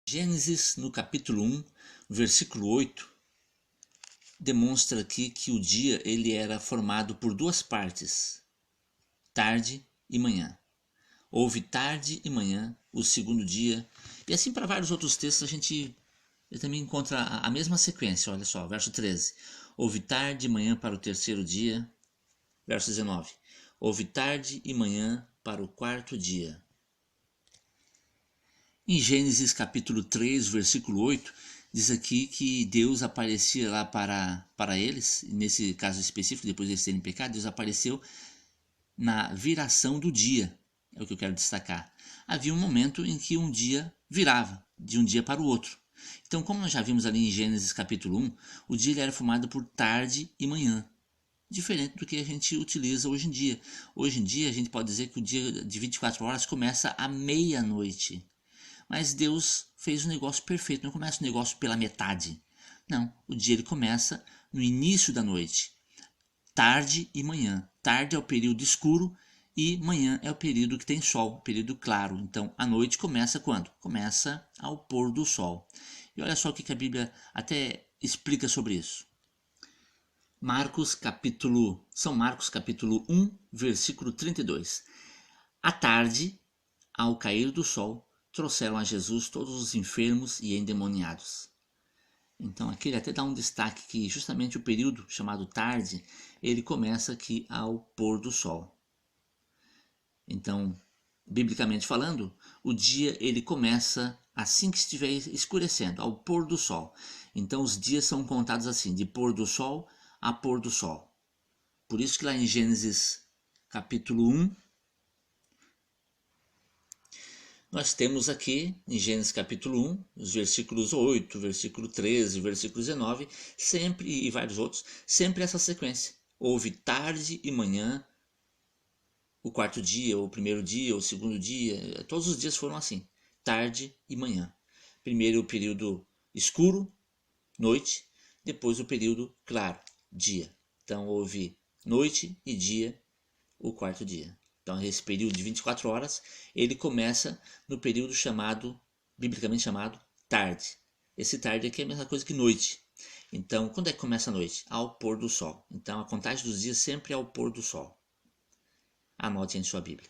Gênesis, no capítulo 1, versículo 8, demonstra aqui que o dia ele era formado por duas partes, tarde e manhã. Houve tarde e manhã, o segundo dia, e assim para vários outros textos a gente também encontra a mesma sequência. Olha só, verso 13. Houve tarde e manhã para o terceiro dia. Verso 19. Houve tarde e manhã para o quarto dia. Em Gênesis capítulo 3, versículo 8, diz aqui que Deus aparecia lá para eles, nesse caso específico, depois de eles terem pecado, Deus apareceu na viração do dia, é o que eu quero destacar. Havia um momento em que um dia virava, de um dia para o outro. Então, como nós já vimos ali em Gênesis capítulo 1, o dia ele era formado por tarde e manhã, diferente do que a gente utiliza hoje em dia. Hoje em dia a gente pode dizer que o dia de 24 horas começa à meia-noite. Mas Deus fez um negócio perfeito, não começa o negócio pela metade. Não, o dia ele começa no início da noite, tarde e manhã. Tarde é o período escuro e manhã é o período que tem sol, período claro. Então a noite começa quando? Começa ao pôr do sol. E olha só o que a Bíblia até explica sobre isso. São Marcos capítulo 1, versículo 32. À tarde, ao cair do sol, trouxeram a Jesus todos os enfermos e endemoniados. Então aqui ele até dá um destaque que justamente o período chamado tarde, ele começa aqui ao pôr do sol. Então, biblicamente falando, o dia ele começa assim que estiver escurecendo, ao pôr do sol. Então os dias são contados assim, de pôr do sol a pôr do sol. Por isso que lá em Gênesis capítulo 1, nós temos aqui, em Gênesis capítulo 1, os versículos 8, versículo 13, versículo 19, sempre, e vários outros, sempre essa sequência. Houve tarde e manhã, o quarto dia, o primeiro dia, o segundo dia, todos os dias foram assim, tarde e manhã. Primeiro o período escuro, noite, depois o período claro, dia. Então houve noite e dia, o quarto dia. Então, esse período de 24 horas, ele começa no período biblicamente chamado, tarde. Esse tarde aqui é a mesma coisa que noite. Então, quando é que começa a noite? Ao pôr do sol. Então, a contagem dos dias sempre é ao pôr do sol. Anote em sua Bíblia.